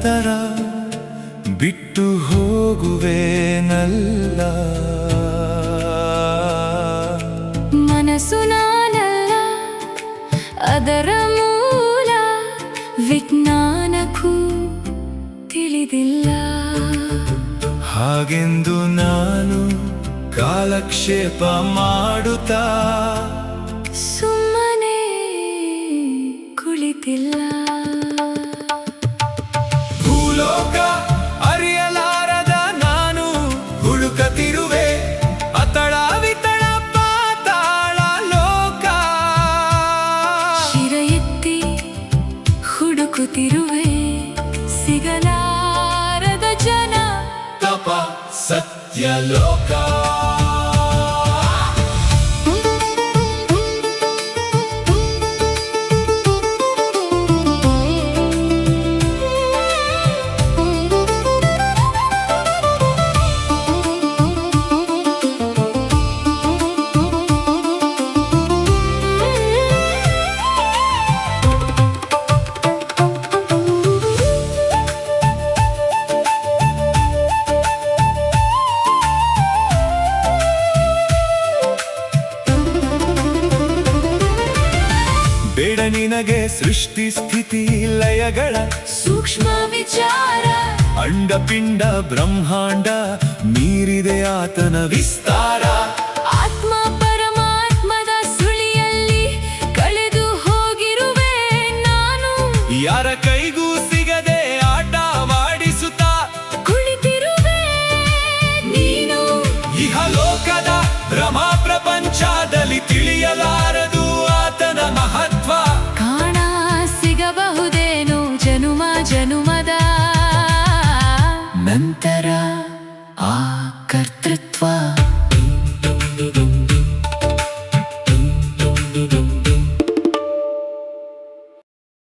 ನಂತರ ಬಿಟ್ಟು ಹೋಗುವೆನಲ್ಲ. ಮನಸ್ಸು ನಾನಲ್ಲ, ಅದರ ಮೂಲ ವಿಜ್ಞಾನಕ್ಕೂ ತಿಳಿದಿಲ್ಲ. ಹಾಗೆಂದು ನಾನು ಕಾಲಕ್ಷೇಪ ಮಾಡುತ್ತಾ ಸುಮ್ಮನೆ ಕುಳಿತಿಲ್ಲ. ಭೂಲೋಕ ಅರಿಯಲಾರದ ನಾನು ಹುಡುಕತಿರುವೆ ಅತಳ ವಿತಳ ಪಾತಾಳ ಲೋಕ. ಶಿರ ಎತ್ತಿ ಹುಡುಕುತ್ತಿರುವೆ ಸಿಗಲಾರದ ಜನ ತಪ ಸತ್ಯ ಲೋಕ. ಬೇಡ ನಿನಗೆ ಸೃಷ್ಟಿ ಸ್ಥಿತಿ ಲಯಗಳ ಸೂಕ್ಷ್ಮ ವಿಚಾರ. ಅಂಡಪಿಂಡ ಬ್ರಹ್ಮಾಂಡ ಮೀರಿದೆ ಆತನ ವಿಸ್ತಾರ. ಆತ್ಮ ಪರಮಾತ್ಮದ ಸುಳಿಯಲ್ಲಿ ಕಳೆದು ಹೋಗಿರುವೆ ನಾನು. ಯಾರ ಕೈಗೂ